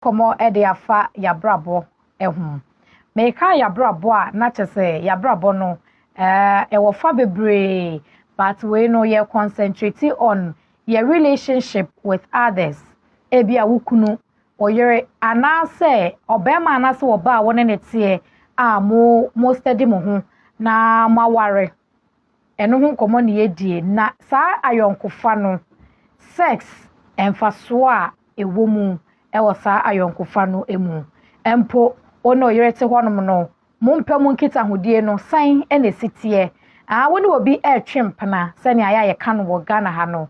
komo e de afa ya brabo ehum me ka ya brabo a na chese ya brabo no e wo fa bebre but we no ye concentrate on your relationship with others ebi a wukunu oyere anase obema anase oba wona netie a mo study mo ho na maware eno ho komo ne yedie na saa ayonkofa no sex emfaso a ewo mu ewo saa ayonkofa no emu empo ono oyere te honom no mompa mu nkita hodie no san ene sitie woni obi twempna sani aya ye ka no wo Ghana ha no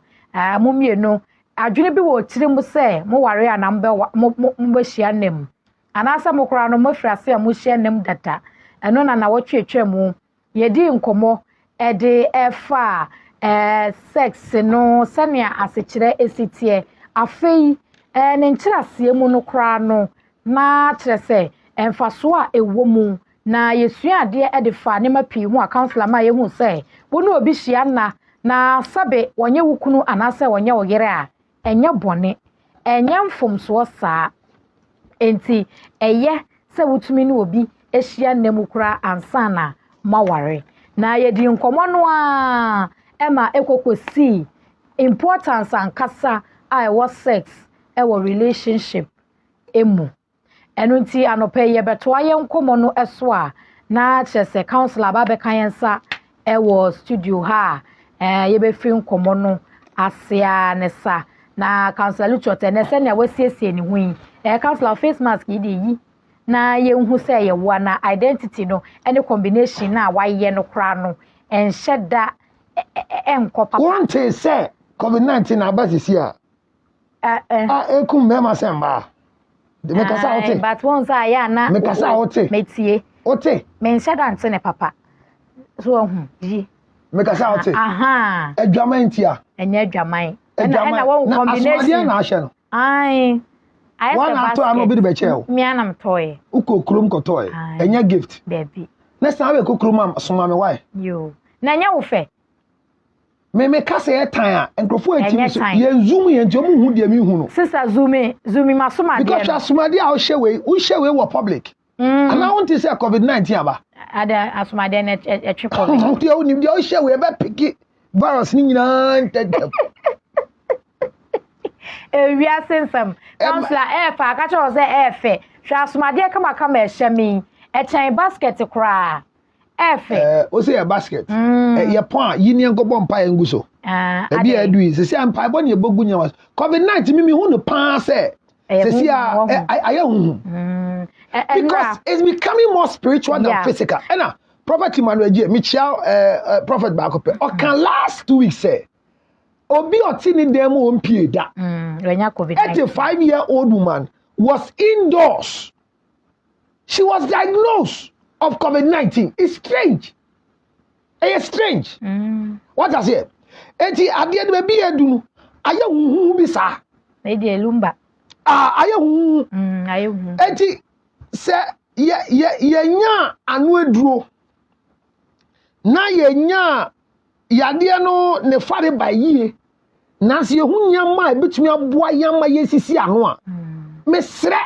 momienu adwene bi wo tire mu se mo ware a na mbe hia nem anasa mo kora no mafrase a mo hia nem data eno na wotwetwe mu yedi nkomo ede efa sex no sani asechire esitie afei ne nkyerase mu no kora no na kyerɛ sɛ emfaso a ewo mu na yesua ade edifa ne mapi hu a counselor ma yehu sɛ wonu obi hia na sabe wonye wukunu anase wonye oyere a enye bone enye mfomso saa enti eye sɛ wutumi ne obi ehia nemu kura ansa na maware na yedi nkomo no a ema ekokosi importance ankasa a ewo sex ewo relationship emu enu nti anope ye beto aye nkomo no eso a na chese counselor ba be kanyensa ewo studio ha ye be fi nkomo no asia ne sa na counselor luchote ne se ne wasiesie ni hu counselor face mask yi na ye hu se ye wo na identity no any combination na waye no kra no enhyeda enko papa one thing say COVID-19 abasisi a ekum me ma semba de me kasa ote but once ya na me kasa ote metie ote me enhyeda nte ne papa so yi me kasa ote aha adwaman tia enye adwaman na won combination na ahye no ai one ato am obi de be cheo mi anam toy ukokrom ko toy enye gift baby next time we kokrom am soma me why yo na nya wo fe me kasa e tan a enkrofo atimi so ye zoom ye nti omu hu de mi hu no sister zoomi masoma de because asomade a wo hyewe wo public and I want to say COVID-19 aba ada asomade na etwe covid nti o ni de o hyewe be pick virus ni nyina ntedem ewia sensam counselor fa ka cho say efe hwa asomade kama ehye chen basket kra efe o say basket ye pon yini enkobo mpa enguso ebi edui se se mpa bo ne ebogu nya COVID-19 mimi hu no pa say se se aye hu because it's becoming more spiritual than physical and prophet Emmanuel J Michel prophet Bakope o can last 2 weeks say obi otini dem o mpie da wenya COVID-19 85-year-old woman was indoors. She was diagnosed of COVID-19. It's strange. It's strange. What I say? Eti ade de be edunu aye huhu bi sa. E de lumba. Aye huhu. Aye huhu. Eti se ye nya anu eduro. Na ye nya yade no ne fare ba yie. Na se ye hu nyama ebetumi aboa yama yesisi ano a. Mesre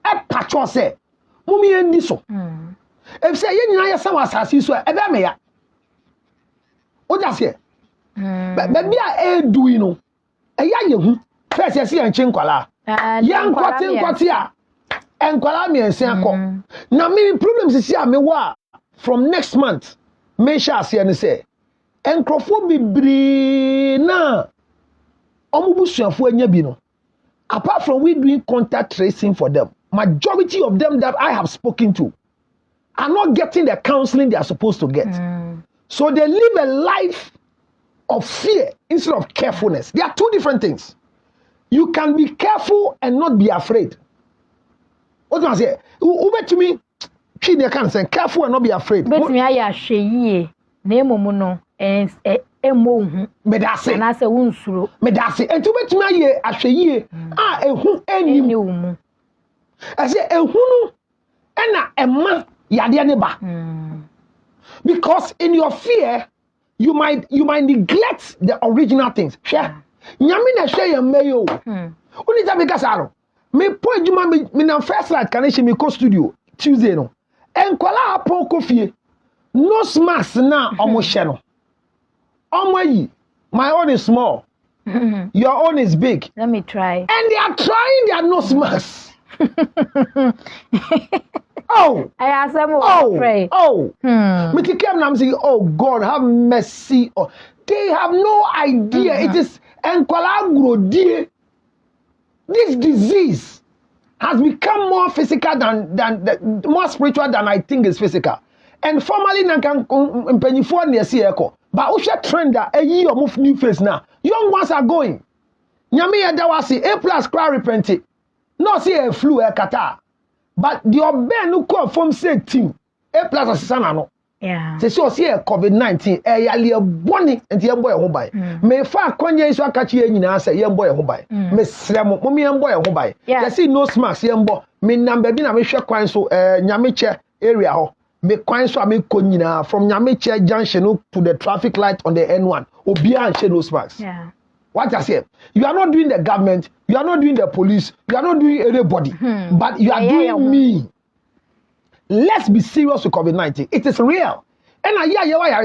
e pacho se mumi endi so e say ye nyina ye sawa asasi so e be me ya o ja se ba bia e du yi no e ya ye hu first ye se enche nkwala ye nkwati a enkwala me ense akọ na me problems si a me wa from next month me sha se ne say enkrofo bibiri na omubusuafo anya bi no. Apart from we doing contact tracing for them, majority of them that I have spoken to are not getting the counseling they are supposed to get. So they live a life of fear instead of carefulness. They are two different things. You can be careful and not be afraid. What do I say? Ube to me, can say careful and not be afraid. Bet me I sheye name no emo medase na se wunsuro medase enti betumi aye ahweyie ehu eni umu ase ehu no ena ema yade ne ba because in your fear you might neglect the original things. Nyame na hwe ye mayo oni ta beka saro me point juma me na first light kan she me ko studio Tuesday no enkwala apon kofie no mask na omo hye no omo yi my own is small your own is big. Let me try. And they are trying their nose masks. Oh, I asked them pray. Me keep I'm saying, oh God, have mercy. Oh, they have no idea. It is enkwalagro die. This disease has become more physical than more spiritual than I think is physical. And formerly nankan mpenyifo na esi eko. But we should trend that a year move new face now. Young ones are going. Nyame ya dawasi A+ cry repented. No see a flu a kata. But the oben who call from say team A+ asisana no. Yeah. Say so see a COVID-19 e yale a boni enti yembo e ho bai. Me fa kwanye so akachi e nyina say yembo e ho bai. Me sremo mo me yembo e ho bai. They see no mask yembo. Me number bi na me hwe kwan so nyame che area ho. Me kwan so me ko nyina from Nyameche junction to the traffic light on the N1 obia and share those marks. Yeah. What I say, you are not doing the government, you are not doing the police, you are not doing anybody, but you are doing me. Let's be serious with COVID-19. It is real. And I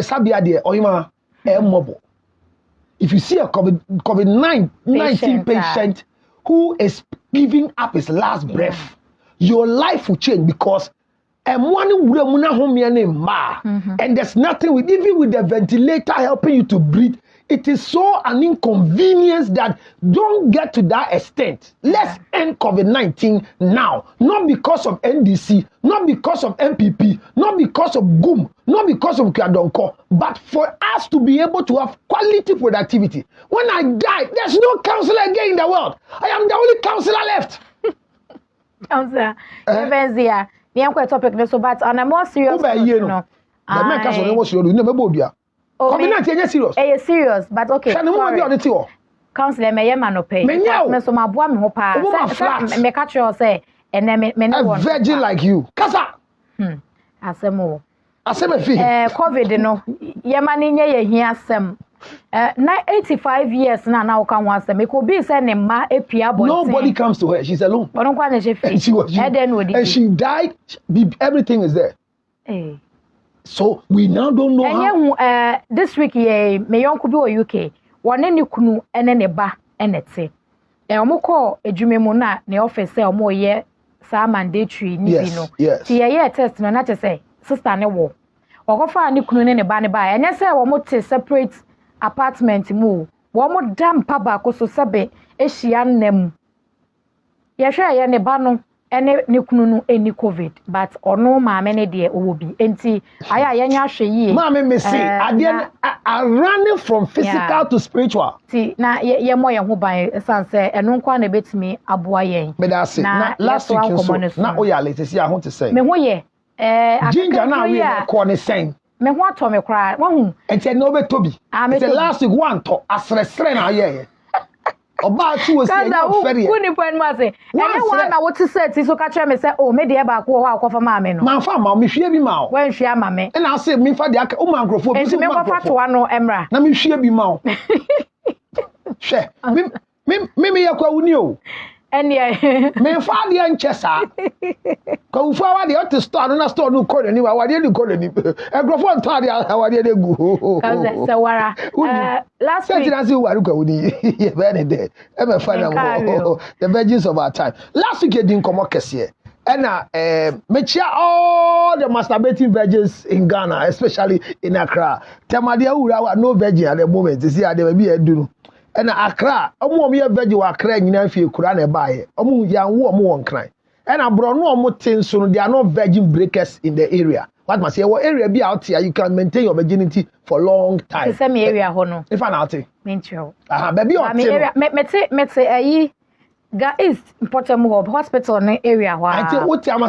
sabia there oyima mobile. If you see a COVID-19 patient who is giving up his last breath, your life will change because and there's nothing with even with the ventilator helping you to breathe. It is so an inconvenience that don't get to that extent. Let's end COVID-19 now. Not because of NDC, not because of MPP, not because of GUM, not because of Kwadonko, but for us to be able to have quality productivity. When I die, there's no counselor again in the world. I am the only counselor left. Counselor, the topic so but on a more serious note, the man can almost you never bodia. COVID-19 serious. Serious, but okay. Counselor, may man no pay. So my boy me hopa. Me catch you say, and then me no a virgin like you. Kasa. Asemo. Asemo fi. COVID no. Ye mani nye ye hia asem. Na 85 years na can want them. It could be saying ma epia boy. Nobody comes to her. She's alone. And she died. Everything is there. Hey. So we now don't know. And how. This week me yon could be UK. One any kunu ene ne ba ene te. Omo call edwuma mu na ne office say omo ye sa mandatory ni bi no. Ti ye test no na say sister ne wo. Okofa ne kunu ne ba ne ba. Enye say omo te separate apartment mu wo mo dam pa ba ko so sebe ehia nnam ye hwe ye ne ba no ene ne kunu no eni COVID but ono maame ne de owo bi enti aya ye nya hwe yi maame me say ade running from physical to spiritual ti na ye mo ye ho ban sanse eno nkwa na betimi aboa yen me da say na last week na oyale te see ahon te say me ho ye ginger na we ko ne sen me ho ato me kra wahu enti na obetobi the last week one to asresre na ye oba tu o say na fere ku ni point ma say ene wa na wo ti set so ka kire me say o me de ba ko ho akofa ma me no man fa ma me hwie bi ma o wan hwie ma me na say me fa de aka o man grofo bi so me ko fa to ano emra na me hwie bi ma o hwe me ye kwa wuni o ene me fa de enche sa ko fu awa de o store na store no ko ni wa de ko ni e grofo nto ade awa de gu ka se wara last week I see what we very dead. The virgins of our time. Last week, you didn't come up here. And mechia all the masturbating virgins in Ghana, especially in Accra. Temadia ura no virgin at the moment. You see, there may be a do. And Accra, me a virgin wa Accra in Nanfi Kurane buy. Young woman cry. And I brought no more things, so there are no virgin breakers in the area. What must say? What area be out here? You can maintain your virginity for a long time. The same area, hono. If I'm out here, baby, me Ga East important move hospital in area. I think what time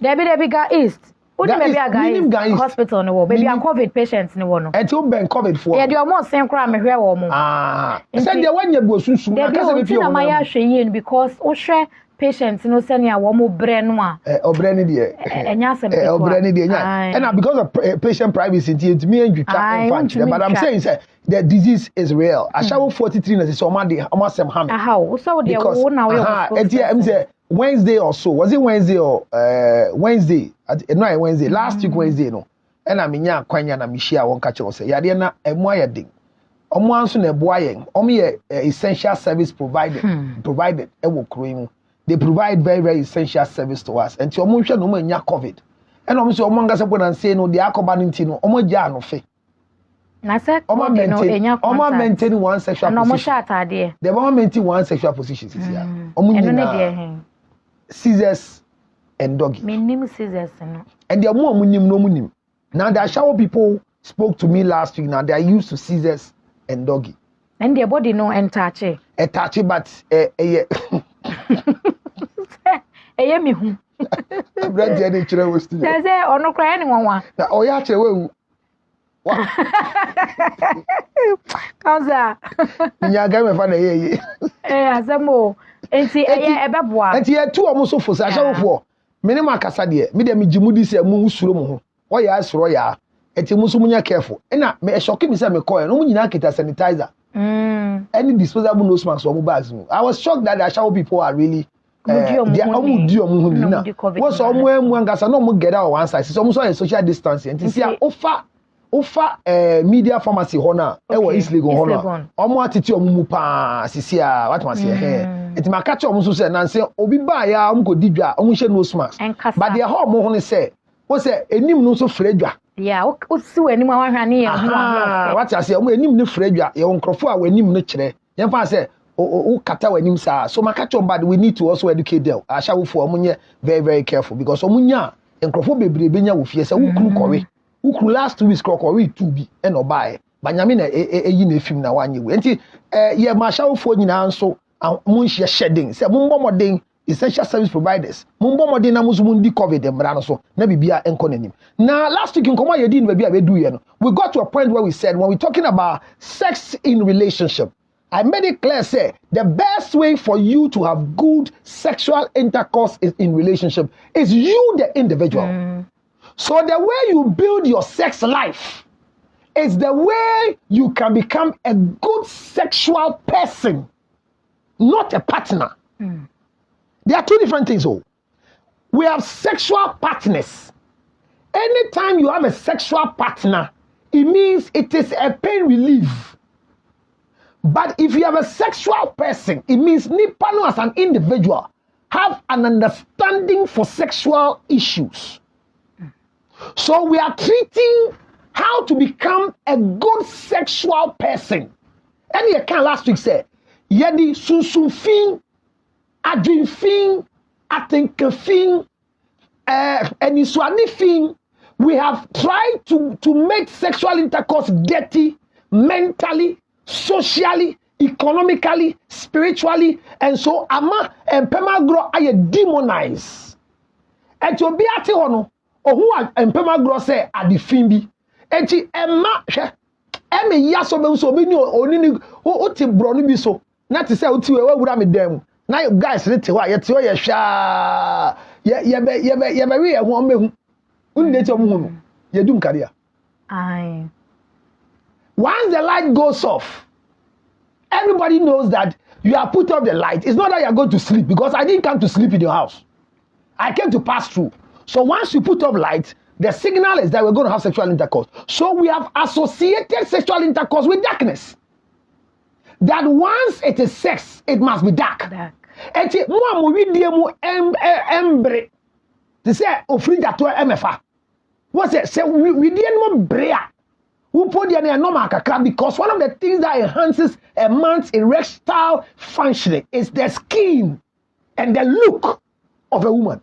Debbie Ga East. What maybe a guy hospital no baby a COVID patients no no. And you been COVID for. Yeah, you almost same crime me hwe wo mo. Said the one you go sunsun na kase be fi o. Because o hwe patients no send ya wo mo bre no a obre ni de enya asem pe obre ni de nya and because of patient privacy it me and you but I'm saying say the disease is real ashawo 43 na say so ma sem ham so de wo na I'm say Wednesday or so was it Wednesday or Wednesday no Wednesday last week Wednesday no and I nya kwanya na mihia won ka kire say yade na emu ayedin omo anso na ebo ayen omo ye essential service provided e wo kro mu. They provide very, very essential service to us. And so, omo hwe no nya COVID. And omo so omo ngasa po na say no, the akoba nti no, omo ja no fe. Na say omo maintain one sexual position. Omo sha atade. They omo maintain one sexual position this year. Omo nyina. Scissors and doggy. Me nim scissors no. And the omo nim no nim. Now the shower people spoke to me last week. Now they are used to scissors and doggy. And their body no touch it. Touch it, but Eye mi hu. Brand dey chere wo still. Say ono kra ni wonwa. Na oya chere wo. Kanza. Nya ga me fa na ye. Azamo. Enti eye ebeboa. Enti ye tu omo so fosa ashawofo. Me ne makasa de. Me de me gimudi se mu usuro mu ho. Wo ya asoro ya. Enti mu so munya careful. Na me shock me say me call no mu nyina kita sanitizer. Any disposable nose mask or bags. I was shocked that the Ashawo people are really what's all more ngasa no mo get out one side. So almost social distancing. And see offer media pharmacy hona e wo East Legon hona. Omo atiti omo pa sisi a what man say here. It ma catch omo so say na say obi ba ya omo go didwa omo hye nose mask. But the ho mo ho say wo say enim no so fredwa. Yeah, o si wani ma wa hwane ya ho. What I say omo enim ne fredwa ye nkrofo a wanim no kire. Ye fa say o kata wanim sa. So ma catch on bad we need to also educate them. Ashawofo omo nye very very careful because omo nya nkrofo bebrebe nya wo fie say wo kru kore. Ukru last 2 weeks crockery 2 bi e no bae banyame na eyi na efim na wanye we enti ye mashawfo nyina nso mo nhye shedding say mo mbomodin essential service providers mo mbomodin na musu mundi covid emra no so na bibia enko nanim na last week nkomo ye di no bibia be do ye no we got to a point where we said when we talking about sex in relationship I made it clear say the best way for you to have good sexual intercourse in relationship is you the individual. So the way you build your sex life is the way you can become a good sexual person, not a partner. There are two different things. Oh, we have sexual partners. Anytime you have a sexual partner, it means it is a pain relief. But if you have a sexual person, it means Nipano as an individual have an understanding for sexual issues. So we are treating how to become a good sexual person. And you can last week say, yedi susufin, adrinfin, atenkefin, eniswanifin. We have tried to make sexual intercourse dirty, mentally, socially, economically, spiritually, and so ama and pemagro are demonized. And to be at hono. Who empema grow say adifin bi enti emma hwe eme yaso be so be ni onini o ti bro no bi so na te say o ti we wura me dem na guys ne te ho ye te o ye hwa ye be we ho mehu unde te omu no ye dum career ai once the light goes off everybody knows that you have put off the light. It's not that you are going to sleep because I didn't come to sleep in your house. I came to pass through. So once you put up light, the signal is that we're going to have sexual intercourse. So we have associated sexual intercourse with darkness. That once it is sex, it must be dark. And embre. They say ofri that to MFA. What's it? Say we didn't brea. Who put the normal kakra because one of the things that enhances a man's erectile functioning is the skin and the look of a woman.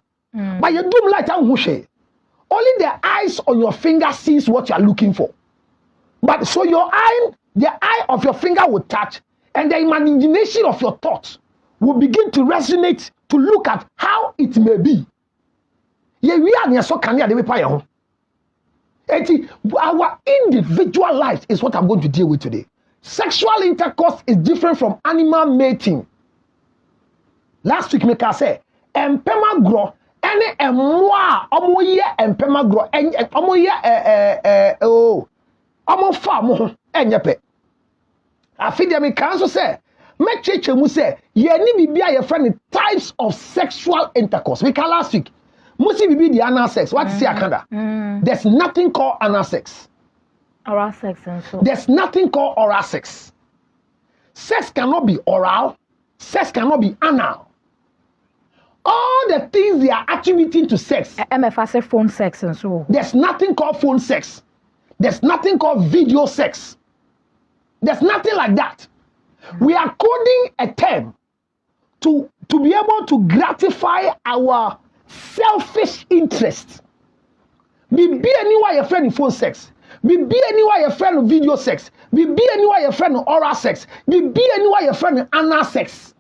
But you do like that. Only the eyes on your finger sees what you are looking for. But so the eye of your finger will touch, and the imagination of your thoughts will begin to resonate to look at how it may be. Our individual life is what I'm going to deal with today. Sexual intercourse is different from animal mating. last week make us say empema grow any emwa omo ye empema grow omo ye omo farm ho enye pe afi dem kan so say me cheche mu say ye ni bibia ye friend types of sexual intercourse we can last week musi bibi the anal sex what is akanda there's nothing called anal sex oral sex and so there's nothing called oral sex. Sex cannot be oral. Sex cannot be anal. All the things they are attributing to sex. MFA say phone sex and so. There's nothing called phone sex. There's nothing called video sex. There's nothing like that. We are coding a term to be able to gratify our selfish interests. Be anywhere your friend in phone sex. Be anywhere your friend in video sex. Be anywhere your friend in oral sex. Be anywhere your friend in anal sex.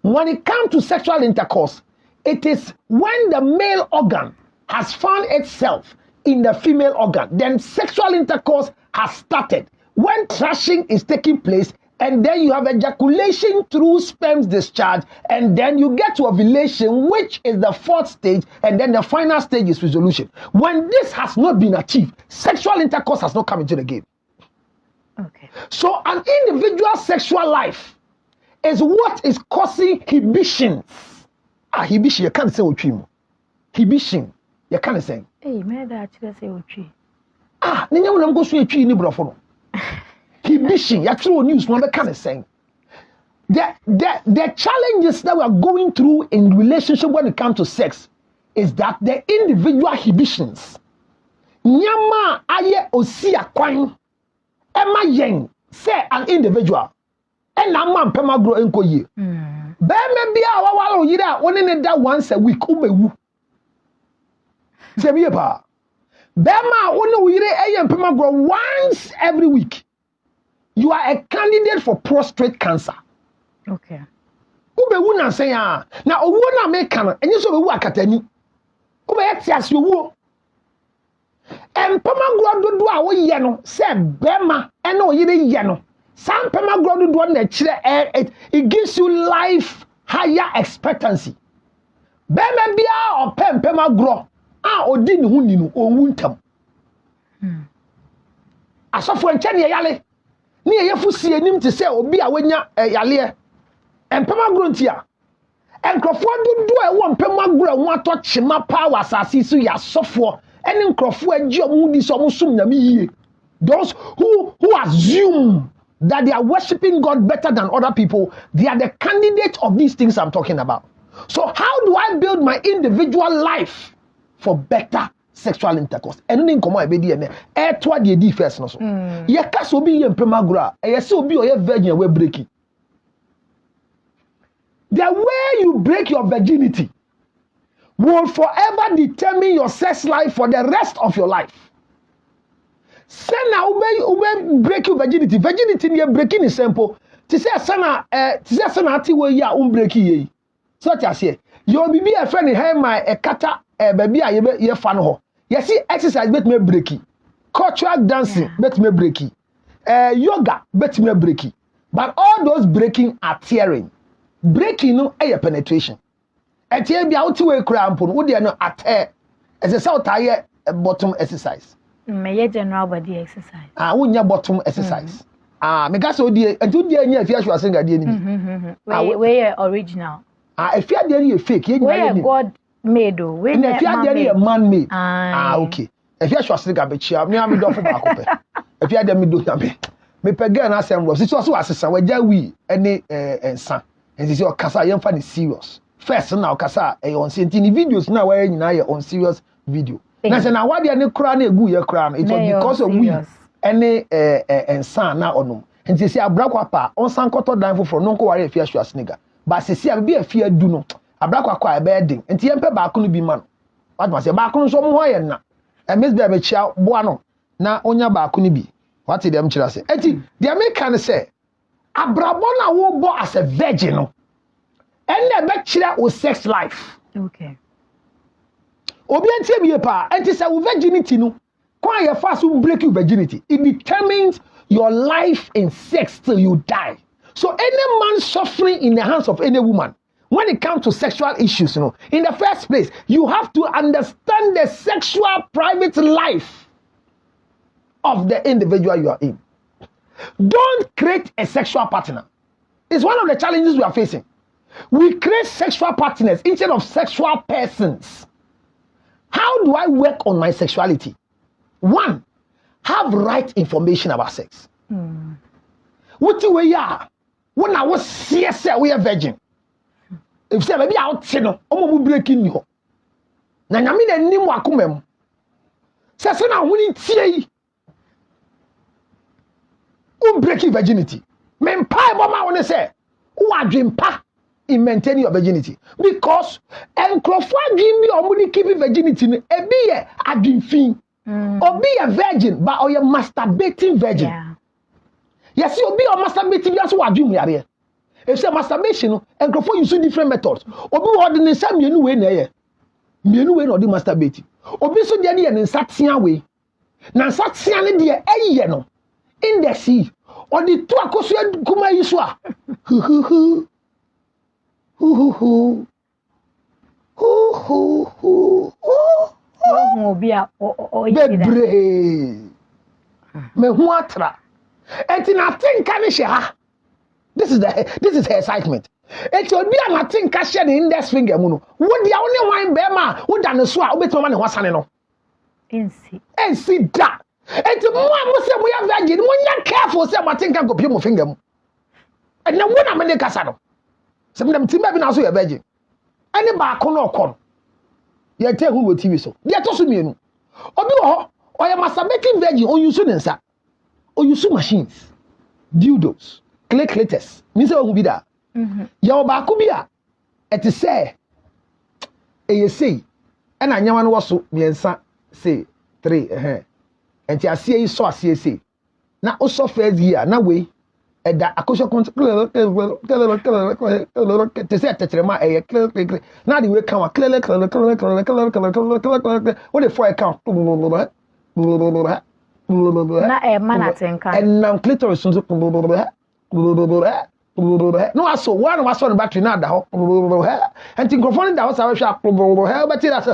When it comes to sexual intercourse, it is when the male organ has found itself in the female organ, then sexual intercourse has started. When thrashing is taking place, and then you have ejaculation through sperm's discharge, and then you get to ovulation, which is the fourth stage, and then the final stage is resolution. When this has not been achieved, sexual intercourse has not come into the game. Okay. So an individual sexual life is what is causing inhibitions. Inhibition, you can't say what inhibition, you can't say. Hey, may that actually say what you? Ninya when I'm going to see ni brofo. Inhibition, you actually news one kind of saying. The challenges that we are going through in relationship when it comes to sex is that the individual inhibitions. Nyama aye osi akwan. Emma yen say an individual. And na man pema grow enko ye. Be me bia wa yira woni ne da once a week ubewu. Se bi pa. Be ma woni yire eye pema grow once every week. You are a candidate for prostate cancer. Okay. Ubewu na say ya. Na owu na make kan enye so bewu akatani. Ube etias yowu. Empema grow dodo a wo ye no se bema ene o yire ye no. Some empema grow dodo na kire it gives you life higher expectancy. Bema bia o empema grow odi ne hu ni no owu ntam. Asofo enche ne yale. Ni yefusi enim te se obi a wanya yale empema grow ntia. Enkrofo dodo a wo empema grow ho ato chima power asase so ya sofo ene nkrofo agi omudi so omsum nyame yie. Those who assume that they are worshiping God better than other people, they are the candidates of these things I'm talking about. So how do I build my individual life for better sexual intercourse? And then come on, be there. Toward the D first, no so. Ye cast obi ye mpemagra. Ye say obi oye virgin we break it. The way you break your virginity will forever determine your sex life for the rest of your life. Say now ube break your virginity. Virginity ni breaking is simple. To say sana ati we ya break ye. So I say your bibi a friend here my kata baby a ye fan ho. You see exercise bet me breaky. Cultural dancing bet me breaky. Yoga bet me breaky. But all those breaking are tearing. Breaking no a penetration. And here be out we cramp on would no at as a south tire bottom exercise. May general body exercise. Wunya bottom exercise. Me gas odi and do the if you are saying that any. We original. If you are there fake, you God made do. We if you are there man made. Okay. If you are saying that be me am do for back if you are there me do me. Me pega na asem was so asesa we ja wi any ensa. And this your kasa yem fa serious. First now kasa on senti videos na we nyina ye on serious video. Na say na wade ne kura na egu ye kura no it was because of we any ensa na onum. And this say abrakwa pa on san koto dan foforo no nko ware afia Schwarzenegger. But say be afia du no abrakwa kwa e be den. Enti yempe ba ko no bi ma no. What must say ba ko no so mo ho ye na. E miss be be chia boa no na onya ba ko no bi. What did them chira say? Enti the American say abrabo na wo bo as a virgin no. And be chira o sex life. Okay. Obi antie bi pa enti say wo virginity no kwa ye fast will break your virginity. It determines your life in sex till you die. So any man suffering in the hands of any woman when it comes to sexual issues, in the first place, you have to understand the sexual private life of the individual you are in. Don't create a sexual partner. It's one of the challenges we are facing. We create sexual partners instead of sexual persons. How do I work on my sexuality? One, have right information about sex. What do we are? When I was CSL, we are virgin. If say maybe out no, omo breaking you. Na nyame na nim wakomam. Say na woni tie. Breaking virginity. Men pie mama want to say, who are dream pa in maintaining your virginity? Because and Crawford give me or money keeping virginity, a be a dream fin, or be a virgin, but or a masturbating virgin. Yeah. Yes, you'll be a masturbating, that's what I dream here. If say masturbation, and Crawford use different methods, or be ordinary some you way near. You know, or the masturbating, or be so dear and satia way. Now, satia, dear, no. In the sea, or the two akosu kuma yiswa. Bebre. Me huatra. Eti na tinka ni she ha. This is her excitement. Eti obi a na tinka she the index finger mu no. Wo dia wo ne wan be ma, wo da ne so a obetuma ne hwasane no. Ensi da. Eti mo amuse mo ya virgin mo nya careful say mo tinka go pie mo finger mu. And na wona me ne kasa no. Se me dem timba bi na so ya virgin. Ani ba ko no okon. Ye te hu wo TV so. Ye to so mienu. Obi ho, o ya masturbating virgin o use ne nsa. O use machines. Dildos, clay clitters. Mi se o bi da. Ya o ba ko bi a eti say e say e na nyawa no wo so miensa say 3 and you see so say na also first year na we e da akosho te say tetrema e na the way kan what the for account na e man atenka and now clitoris so no aso one was on battery na da ho and think confront that was our shop but it as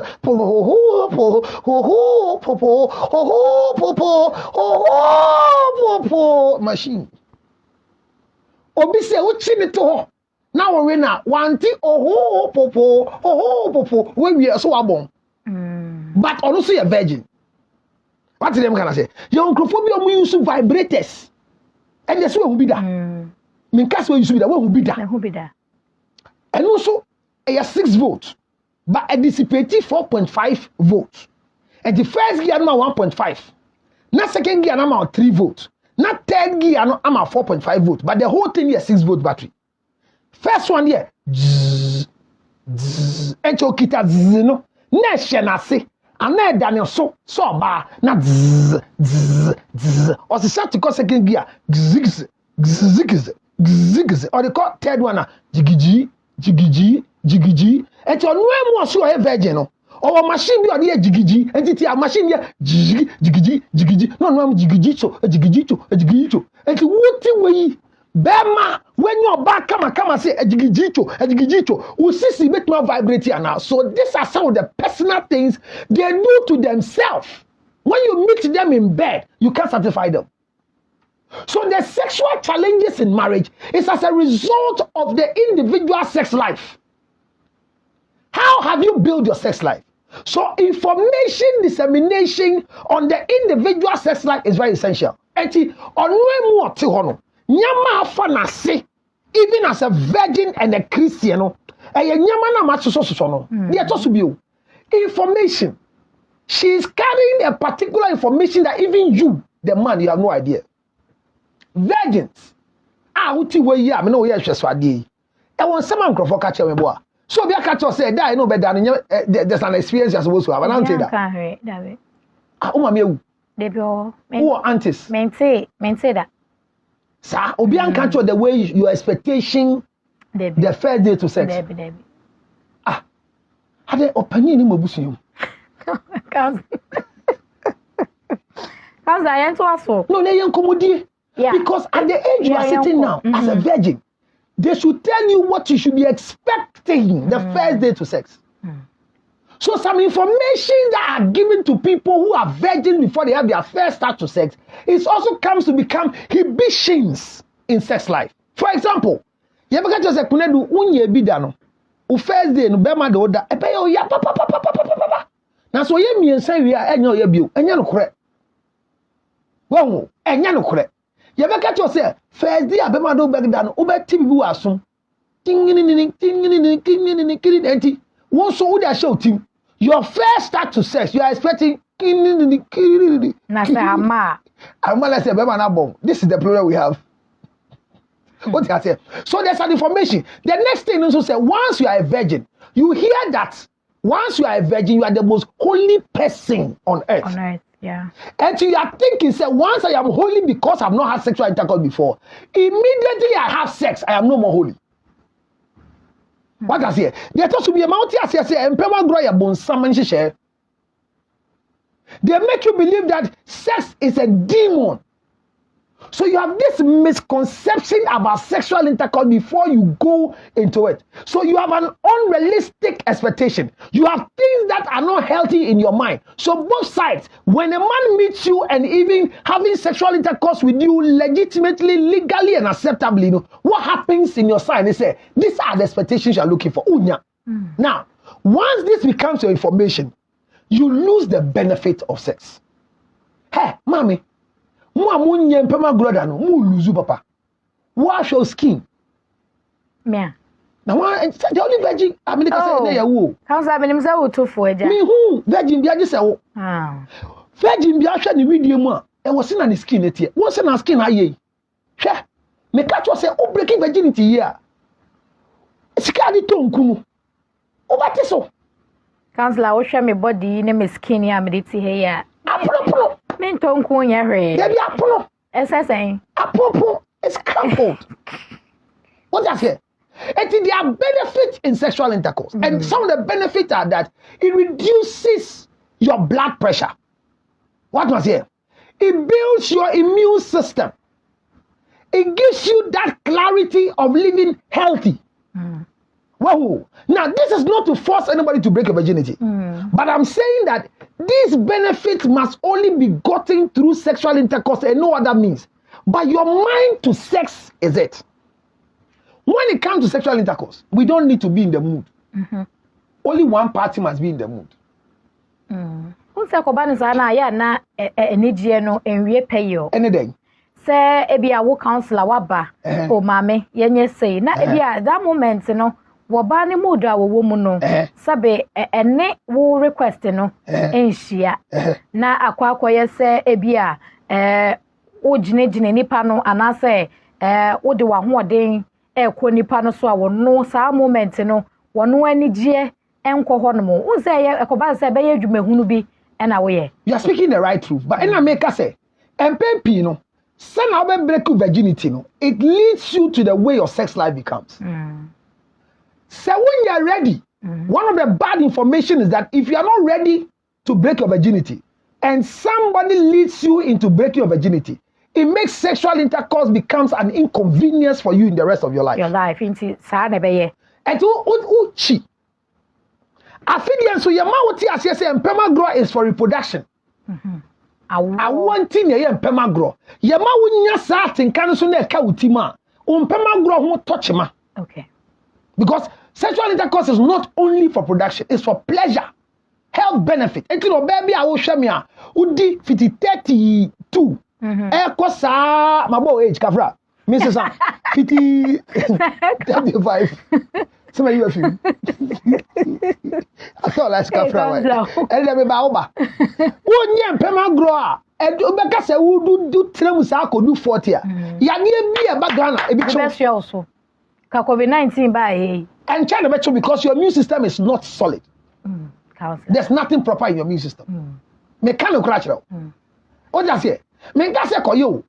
machine obi say uchi ni to ho na wo we na wanti we we so abon but also a virgin what them can I say your microphobia mu use vibrators and yes we will be that min case we use be that we will be that and also a 6 volts but a dissipating 4.5 volts and the first gear na 1.5 na second gear na 3 volts na third gear na 4.5 volts but the whole thing is 6 volt battery first one here and you kita no na she na se ana Daniel so ba na or the shot to second gear or the call third one na jigiji and you no more so a virgin no or machine bi or the jigiji entity a machine here jigiji no jigiji and you what way bema when your back come say jigiji we see bit more vibrate now so these are some of the personal things they do to themselves. When you meet them in bed you can't satisfy them. So the sexual challenges in marriage is as a result of the individual sex life. How have you built your sex life? So information dissemination on the individual sex life is very essential. Eti onwe mu oti ho no nyama afa na se even as a virgin and a Christian no nyama na ma soso no dey to so bio information. She is carrying a particular information that even you the man you have no idea. Virgins uti we ya me no we hweswa de e won sama nkrofo ka che me bo a so be aka cho say die no be da no there's an experience as supposed to have an say that o ma me ewu de bi o aunties mente that sa obi an ka cho the way your expectation the first day to sex Debbie. Ade opani ni mabusu yum Cause I ain't so. No, they ain't commodity. Yeah. Because at the age you are sitting now as a virgin, they should tell you what you should be expecting the first day to sex. So some information that are given to people who are virgin before they have their first start to sex, it also comes to become inhibitions in sex life. For example, you ever get to say kunedu unye bidano, u first day no bema de oda, ebe yo ya pa. Na so ye miensa wi a enyo ye bio, enya no kore. Wo enya no kore. You ever get to say first day abema do begdano, ubeti bibu aso. Tingini enti. Once you would show team, your first start to sex, you are expecting. This is the problem we have. What I say? So there's an information. The next thing also say, once you are a virgin, you hear that once you are a virgin, you are the most holy person on earth. On earth, yeah. And you are thinking, say, once I am holy because I've not had sexual intercourse before, immediately I have sex, I am no more holy. What I say? There has to be a mountain. I say, "Emperor grow your bones." They make you believe that sex is a demon. So you have this misconception about sexual intercourse before you go into it. So you have an unrealistic expectation. You have things that are not healthy in your mind. So both sides, when a man meets you and even having sexual intercourse with you legitimately, legally and acceptably, you know, what happens in your side? They say, these are the expectations you're looking for. Now, once this becomes your information, you lose the benefit of sex. Hey, mommy. Mu amunye mpema groda no mu lose papa. Wash your skin. Me. Now the only virgin America say na ya wo. How's that benim say wo to fo eja? Me hu virgin bia je say wo. Virgin bia hwe ne video mu a e wo se na ne skin etie. Wo se na skin aye. Hwe. Me catch you say o breaking virginity here. Sika di to nkumu. O ba te so. Counselor wo hwe me body ne me skin ya me ti he ya. Apro. Men tonku nya hwe. There be apono. Saying. Apopo is crumpled. What does it? And there are benefits in sexual intercourse. And some of the benefits are that it reduces your blood pressure. What was here? It builds your immune system. It gives you that clarity of living healthy. Wow. Now, this is not to force anybody to break a virginity. But I'm saying that these benefits must only be gotten through sexual intercourse and no other means. But your mind to sex is it. When it comes to sexual intercourse, we don't need to be in the mood. Only one party must be in the mood. Anything. Say, ebia wo counselor waba o mame yenye say na ebia that moment no woba ne mood a wo mu no sabe ene wo request no enhia na akwakoye say ebia o ginegine nipa no anase wo de wa hoden ekọ nipa no so a wo no sa moment no wono anigye enko ho no mo wo say ekoba say be ye dwumahunu bi na wo ye. You are speaking the right truth, but ena make us say MPP no say na be break virginity no, it leads you to the way your sex life becomes. So when you are ready, one of the bad information is that if you are not ready to break your virginity and somebody leads you into breaking your virginity, it makes sexual intercourse becomes an inconvenience for you in the rest of your life. Your life into sa na be ye. And uchi. Afidian so your mouth as you say empema grow is for reproduction. I want in ye empema grow. Your mouth nya sa tinkan so na ka utima. Empema grow ho touch ma. Okay. Because sexual intercourse is not only for production, it's for pleasure, health benefit. And you know, baby, I will show me a udi 32. Kosa my boy age kafra. Mrs. 35. Some of you have you. I thought that's kafra. And let me baoba. One year pema grow. And Obeka say we do tremusa ko do 40. Ya nie be a background e bi also. COVID-19 by and China because your immune system is not solid. There's nothing proper in your immune system. Mechanical natural. What does it? Mengase koyo.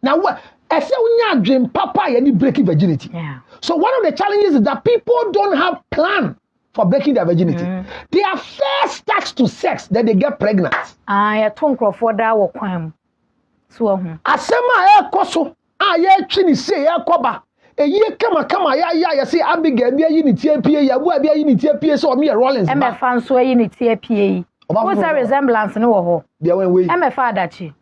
Now what? I say unya dream papa you need breaking virginity. Yeah. So one of the challenges is that people don't have plan for breaking their virginity. Their first starts to sex, then they get pregnant. I told Crawford that will come. So asema e koso. Aye chini say e koba. Eye kama ya say Abigail bi ayi ni tie pie ya bu abi ayi ni tie pie so o me Rollins ba. Me fa nso ayi ni tie pie. What's the resemblance no wo ho? Dia wen we. Me fa adachi.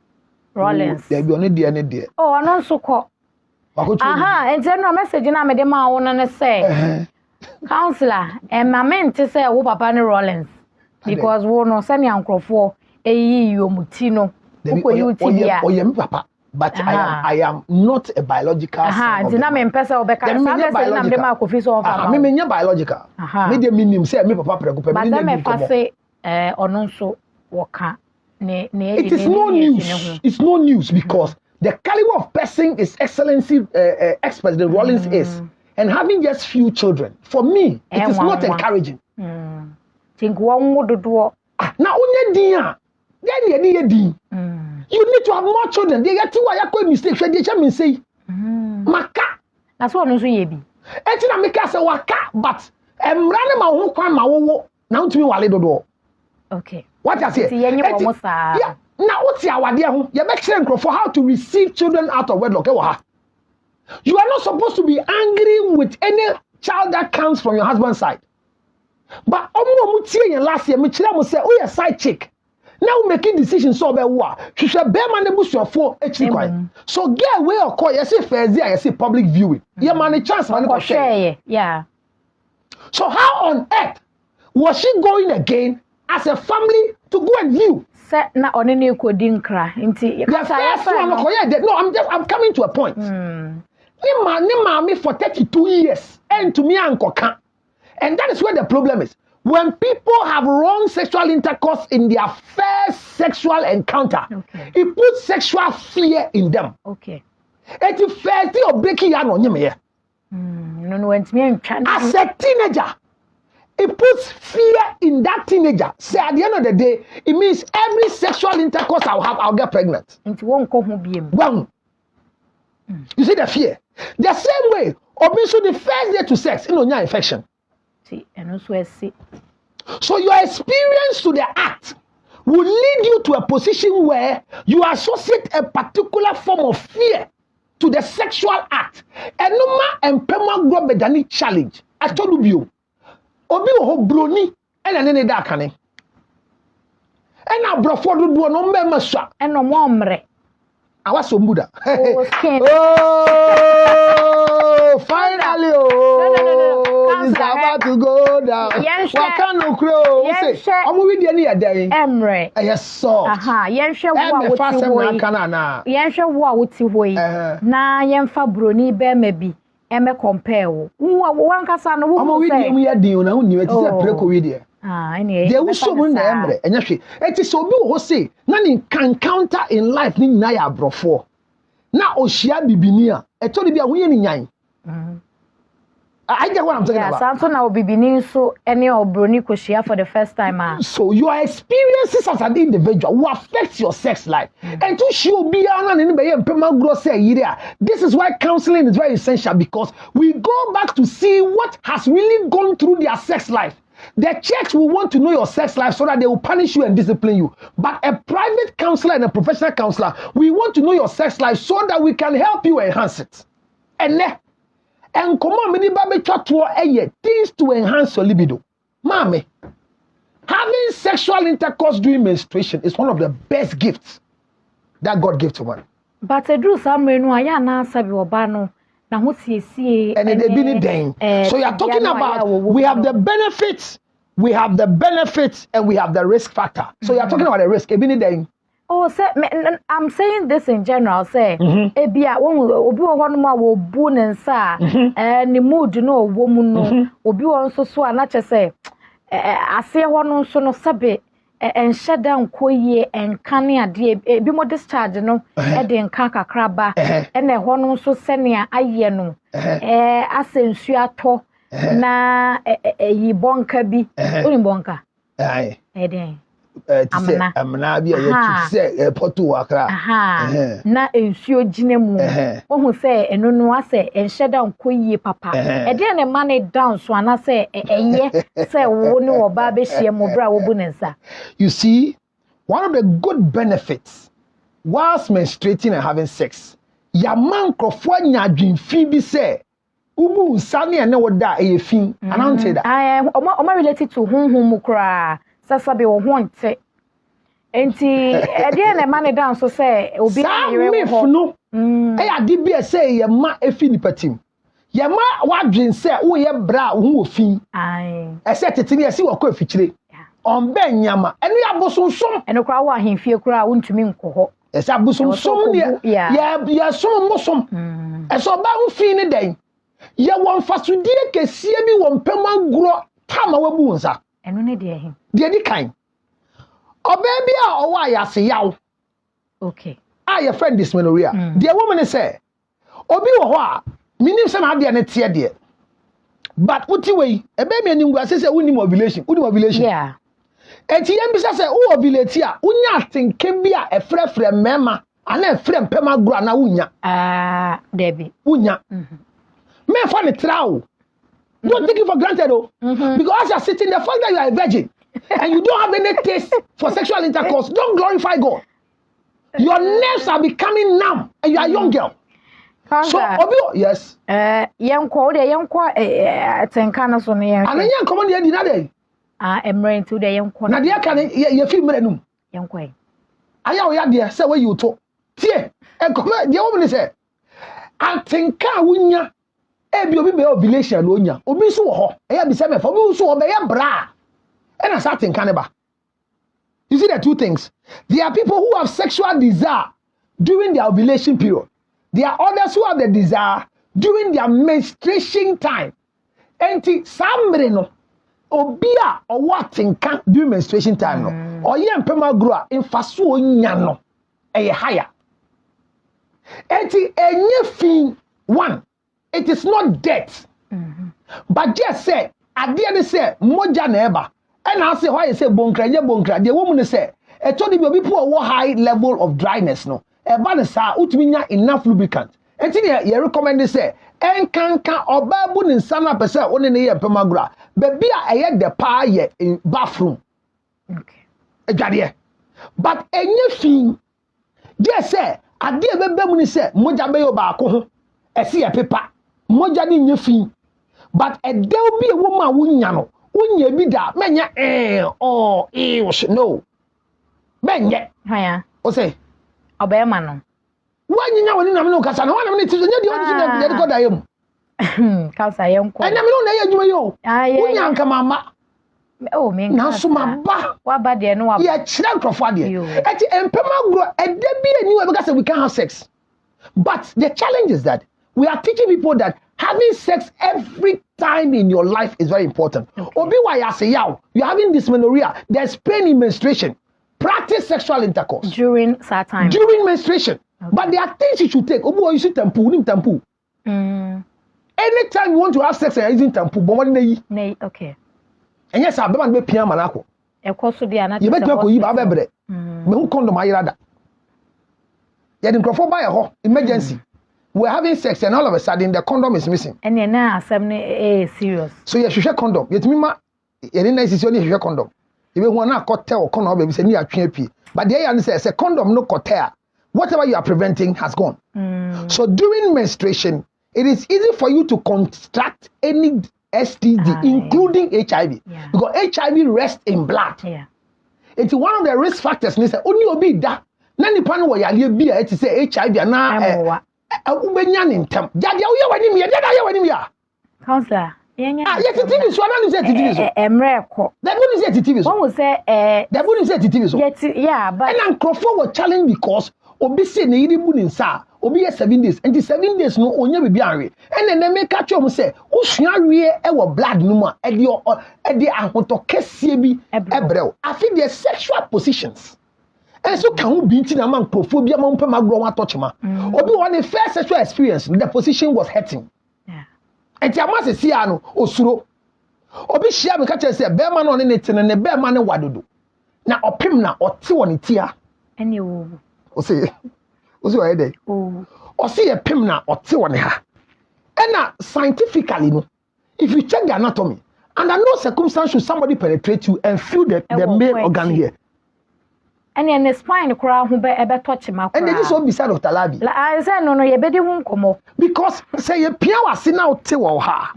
Rollins. There be on there. Oh, no so ko. Aha, and no message na me de ma wo na say. Counselor, my men to say wo papa ni Rollins. Because wo no send yankrofo eyi yo mutino. Uko you tibia. Oh, yeah, papa. But I am not a biological son. Aha, nti na me mpesa obeka. Sa message na me de ma kofi so papa. Me nya biological. Me de minim say me papa prego pe me de me fa say ono nso wo ka. It is no news. It's no news because the caliber of person His Excellency ex-President Rollins is, and having just few children, for me, it is not encouraging. Think one would do. Now, only dia, then you need to have more children. They get to why I mistake. They mean say, Maka. That's what no so ye be. Etina make us a waka, but random ma wo kwan ma wo now to me wale do. Okay. What I say? Yeah. Now what's your idea? You make sure for how to receive children out of wedlock. You are not supposed to be angry with any child that comes from your husband's side. But last year, me say, oh, you're a side chick. Now making decisions so about what? She should bear man bush your four So get away or call you say fair I say public viewing. Yeah, man, a chance man share. Yeah. So how on earth was she going again as a family to go and view? Na onene ko dinkra nti I'm coming to a point. Me for 32 years and to me ankoka. And that is where the problem is. When people have wrong sexual intercourse in their first sexual encounter, it puts sexual fear in them. Okay. It is fair to break it on as a teenager, it puts fear in that teenager. Say at the end of the day, it means every sexual intercourse I'll get pregnant. One. You see the fear. The same way, so the first day to sex, infection. And also I see. So your experience to the act will lead you to a position where you associate a particular form of fear to the sexual act. And no man and Pema Grobedani challenge. I told you. Obi ho broni ena ne da kane. Ena brofo do no mbema swa. Ena mo omre. Awaso mbuda. Oh, finally no. It's about to go down. Waka no kro. Say, omo wi de ne ya dan. Emre. Yes so. Aha, yenhwe wo a woti hoyi. Yenhwe wo a woti hoyi. Na yenfa broni be ma bi. Eme compare wo. Wan kasa no wo. Omo wi de mu ya din na wonni we ti say preko wi de. Anyway. They will so mun na emre. Enya hwe. Eti so bi wo say na ni encounter in life ni na ya brofo. Na ohia bibini a. Eto de bi a wo ye ni nyan. I get what I'm talking about. Yeah, Samson now bibini so any obroni ko share for the first time. So your experiences as an individual will affect your sex life. And to show be this is why counseling is very essential because we go back to see what has really gone through their sex life. The church will want to know your sex life so that they will punish you and discipline you. But a private counselor and a professional counselor, we want to know your sex life so that we can help you enhance it. And come on, many baby things to enhance your libido. Mommy, having sexual intercourse during menstruation is one of the best gifts that God gave to one. But I do some aya na sabi obano na ho siesie and they be den. So you are talking about we have the benefits, and we have the risk factor. So you are talking about the risk. Ebini den. Oh, say, I'm saying this in general. Say, ebia obi wo no ma wo bu ne nsa ni mood no wo mu no obi wo nso so ana che say ase ho no nso no sabe enhye dan koyie enkane ade bi mo discharge no e de nka kakra ba na ho no nso sene aye no asensu ato na yi bonka bi oni bonka ai den amna bia ye say portu wakra na ensuo gine mu ohun say eno no ase enhyeda nkoyie papa e de ne man down so ana say enye say wo ni wo ba be hie mo bra wo bu nensa. You see, one of the good benefits whilst menstruating and having sex, ya man krofo nya adwinfi bi say ubu sani ene woda e fin anante da oma related to honhom kra sasabe wo ho nte enti e de na ma ne dan so say obi na yere ho no e ade bi e say ye ma efi nipatim ye ma wadwen say wo ye bra wo ho fin e say tetini e si wo ko afikyire on ben nyama eno ya bosonsom eno kra wo ahemfie kra wo ntumi nkoho e say bosonsom ne ya som mosom e so ba ho fin ne den ye won fasudie kesie bi won pema gro tama wabu nsa eno ne de ehe de di kan obaby a owa ayase yaw okay your friend dysmenorrhea the woman say obi wo ho a minim se na de ne tie de but uti we ebe me anim gwa say unim ovulation yeah enti yam bisa say wo ovulate a unya atenke bi a efrefre mema ana efre mpema gro na unya debi unya me fa ne trawo don't take it for granted because you are sitting the fact that you are a virgin and you don't have any taste for sexual intercourse don't glorify God. Your nerves are becoming numb and you are a young girl. So obi yes yenko tenka na so ne and yenko mo dey na dey emre ntu dey yenko na dey kan ye fi mre num yenko aya o ya dey say we you to tie enko dey woman say atenka wunya ebi obi be ovulation no nya obi so wo ho eya bi say me for obi so wo be ye bra e na sa atenka ne ba. You see the two things. There are people who have sexual desire during their ovulation period. There are others who have the desire during their menstruation time. Enti sambre no obia or what in can during menstruation time no or yen pema grow in faso nya no e higher. Enti enye fin one it is not death. But just say ade ne say moja na eba and I say why you say bonkra the woman say e to the baby poor high level of dryness no e ba ne sa utumi nya enough lubricant enti ye recommend say enkanka obabu ne nsana pese one ne ye pemagura baby a eye de pa ye in bathroom okay edwade but enye fin je say ade e bebe mu ni say moja be yo ba ko ho e se ye pepa moja ni nye fin but e de obi e wo ma wo nya no unya bi da menya no menye haya o say obema no wanyinya woni na me no kasa na wana me tizo nya di oni ti de ko da yem kasa yenko ena me no na ye adwuma yo unya nka mama me na so maba wa ba de no wa ye kire nkrofo de eti empema gro ede bi eni we because we can have sex but the challenge is that we are teaching people that having sex every time in your life is very important. Obi wa ya say yaw, you're having dysmenorrhea, there's pain in menstruation. Practice sexual intercourse during that time. During menstruation. Okay. But there are things you should take. Obi you see tampoo. Anytime you want to have sex and using tampoo, but what nay, okay. And yes, I'm be pian manako. E koso dia na. You bet me ko yi ba bebre. Me hu condom ayirada. Ya din crofo buy a emergency. We're having sex and all of a sudden the condom is missing. And then now serious. So you should condom. Yet me ma you didn't necessarily share condom. You will not cocktail or condom baby say near PMP. But the answer is a condom no cocktail. Whatever you are preventing has gone. So during menstruation, it is easy for you to contract any STD, including HIV. Yeah. Because HIV rests in blood. Yeah. It's one of the risk factors. Only obi da. Nani panu wa yali bi a it say HIV na ubenya nintam dade wo ye wani mi dade ye wani mi a counselor yenya ye titivi so na ni say titivi so emre ko that wouldn't say titivi so one will say that wouldn't say titivi so yeah but and crofo was challenge because obi say na yiri bu ni nsa obi ye 7 days and 7 days no onya bibi anwe and then make catch am say usua wie e wo blood no mu a e de ahoto kese bi ebrew I think the sexual positions. And so can we be na man prophobia man pe magro wa touch ma obi one the first sexual experience the position was hurting and tiama se sia no osuro obi hia me ka che se be ma no ne tene ne be ma ne wadodo na opem na ote woni tia ene wo o se o ye dey o se ye pem na ote woni ha and scientifically no if you check the anatomy under no circumstance should somebody penetrate you and feel the male organ here. and the spine cry who be ever touch my and this is what beside Dr. Labi. I said no ye bedi hu komo Because say you pia wase na ote wo ha.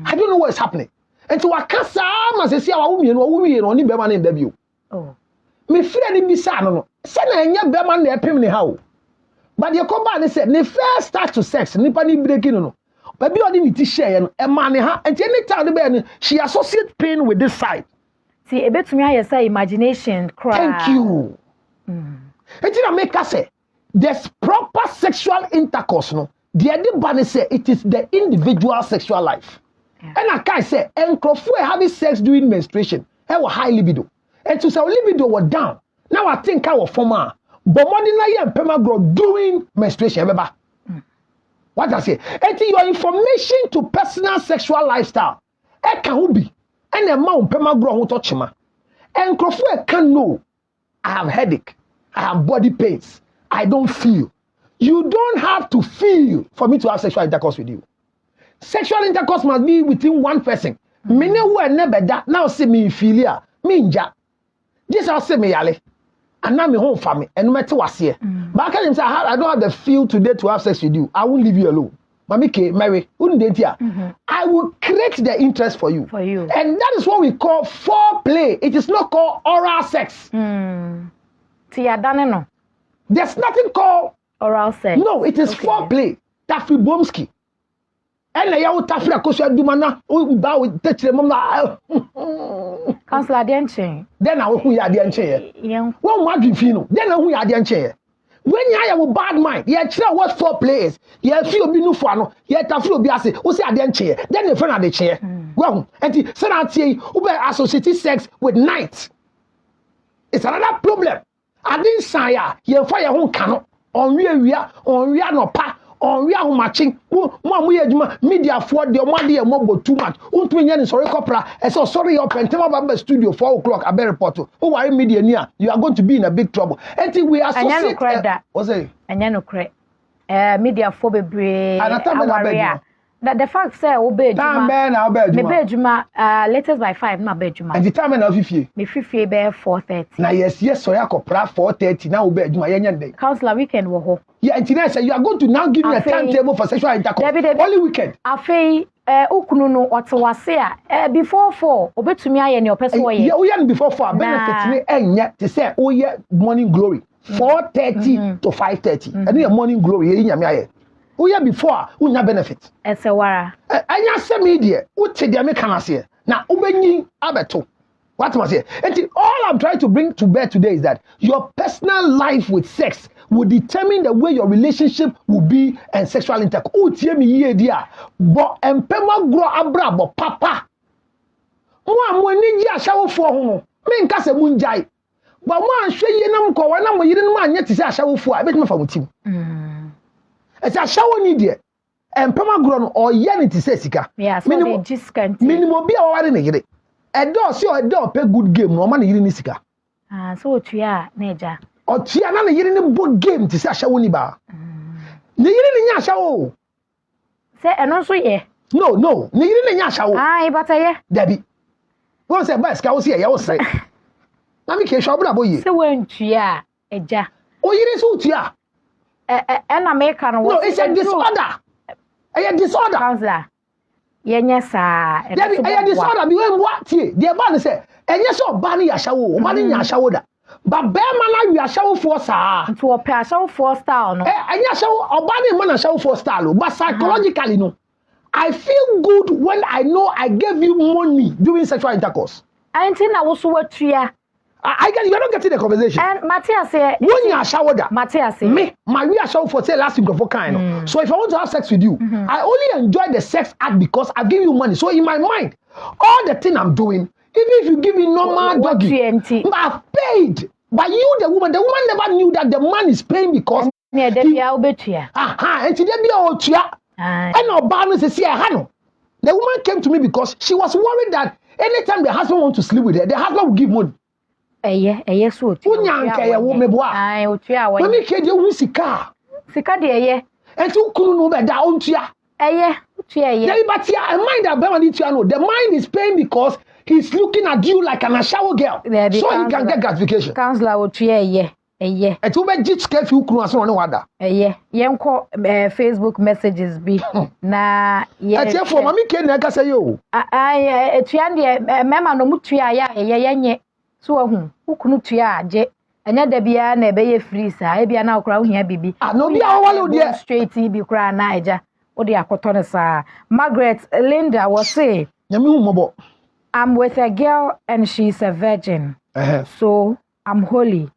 I don't know what is happening. And so wakasa ma se sia wa wo mienu oni be ma na ndabio. oh Me frɛ ni bisa no se na enya be ma na epem ni ha o. But the combat they said, the first start to sex, nipa ni breaking no. Baby odi ni ti share no, e man ha. And any time the be she associate pain with this side. see ebetumi aye say imagination cry. Thank you. And you make us say there's proper sexual intercourse no. The other body say it is the individual sexual life. And I can say encrofu having sex during menstruation, have a high libido. And to say libido was down. Now I think I was former. But more than I am permagrow during menstruation, remember? What I say? And your information to personal sexual lifestyle, it can be. And the amount permagrow who touch ma. And Crawford can know. I have headache. I have body pains. I don't feel. You don't have to feel for me to have sexual intercourse with you. Sexual intercourse must be within one person. Me never never that. Now see me feel me inja. This I'll say me yale. And now me home family and no matter what's here. But I can say I don't have the feel today to have sex with you. I won't leave you alone. Mami K, Mary, wouldn't date here. I will create the interest for you. For you. And that is what we call foreplay. It is not called oral sex. Tia dane no. There's nothing called Oral sex. no, it is foreplay. Taffy Bomski. And I will taffy a kosha dumana. Bow with touch the mama. Councillor Dienchen. Then I will who ya the chair. Young. One margin fino. Then I who ya the chair. When you have a bad mind, you try what foreplay is. You feel be no fun. You taffy will be as who say the chair. Then the friend of the chair. Well, and the senate who associated sex with night. It's another problem. I didn't say you fire home canoe. On we no pa. On we are matching. Media for the money and mobile too much. Sorry, Copra. And so sorry, your Pentama studio 4 o'clock. I better report. Who are media near? You are going to be in a big trouble. And we are so that. What's it? And you know, media for the brave. That the fact say obey Juma. Me be Juma latest by 5 na be Juma. And the time na fifi. Me fifi be 4:30. Na yes so ya kopra 4:30 na obey Juma yenya dey. Councillor weekend wo ho. Yeah, and tonight say you are going to now give me a timetable for sexual intercourse. Only weekend. Afei okunu no otewase a before 4 obetumi aye ne opese wo ye. Yeah, we before 4 benefit ni enya te say o ye morning glory 4:30 to 5:30. And your morning glory ye nyame aye. Uya before unya benefit. Esewara. Anya se media, uche dia me kana se. Na ubenyi abeto. What must say? And all I'm trying to bring to bear today is that your personal life with sex will determine the way your relationship will be and sexual intercourse. Utie mi ye dia. But empema grow abrabo papa. Mo ni ji asawofo ho. Me nka se mu njai. But mo anhwe ye nam ko wa na mo yire no anya ti se asawofo a betime fa mutim. It's a shower need there. And Pamagon or Yanity says sika. Yes, minimum discount. Minimum be our in a a door, see a door pay good game, no money in Nisika. Ah, so Tia, Neja. Or Tiana in a book game to Sasha Winiba. Nigger in Yasha. Say, and also, yeah. No, nigger in Yasha. Aye, but I, Debbie. What's a best cow here? I will say. Let me catch your boy. So when Tia, a ja. Oh, you didn't suit ya. And American no, it's a disorder. A disorder. Councillor. Yes, sir. Debbie, a disorder. Be what here? The man say, and yes, so banny a shower, banny a shower. But bear man, you are shower for sir. To a pair show 4-star, no. And yes, so or banny man a show for star, but psychologically, no. I feel good when I know I gave you money during sexual intercourse. I think I was what Tria. I get you're not getting the conversation. And Matthias said, when you are showered, Matthias said, me, my we are showered for say last week of kind. So if I want to have sex with you, I only enjoy the sex act because I give you money. So in my mind, all the thing I'm doing, even if you give me normal doggy, I've paid. But you, the woman never knew that the man is paying because and today be all and no balance is here. The woman came to me because she was worried that anytime the husband wants to sleep with her, the husband will give money. So Unyanka ya wo meboa. Ai otua wa. When me kede hu sika. Sika de eye. Enti kunu no be da ontua. Otua eye. There but I mind that be tua no. The mind is paying because he's looking at you like an ashawo girl. So he can get gratification. Counselor would yeah. And to make jits care you can answer on water. Yanko Facebook messages be na yeah. For mommy can I say you. I Mamma no mutia ye so who couldn't je. Anya da bia na ebe ye free sa e bia na okra ohia bibi no bia wale de straight bi kra na eja o de akoto ne sa. Margaret Linda was say I'm with a girl and she's a virgin. So I'm holy,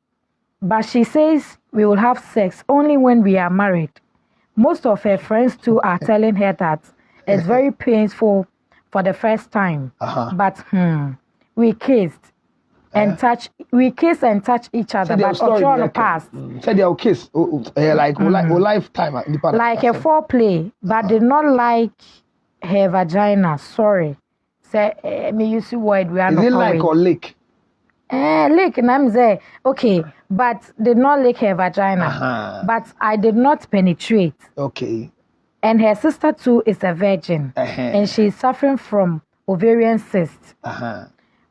but she says we will have sex only when we are married. Most of her friends too are telling her that it's very painful for the first time. But we kissed and kiss and touch each other, but on past. Said they'll kiss like lifetime. Like a foreplay, but did not like her vagina. Sorry. Say me use word we are not. Is it like or lick? Lick, and I'm there. Okay, but did not lick her vagina. But I did not penetrate. Okay. And her sister too is a virgin, and she's suffering from ovarian cyst.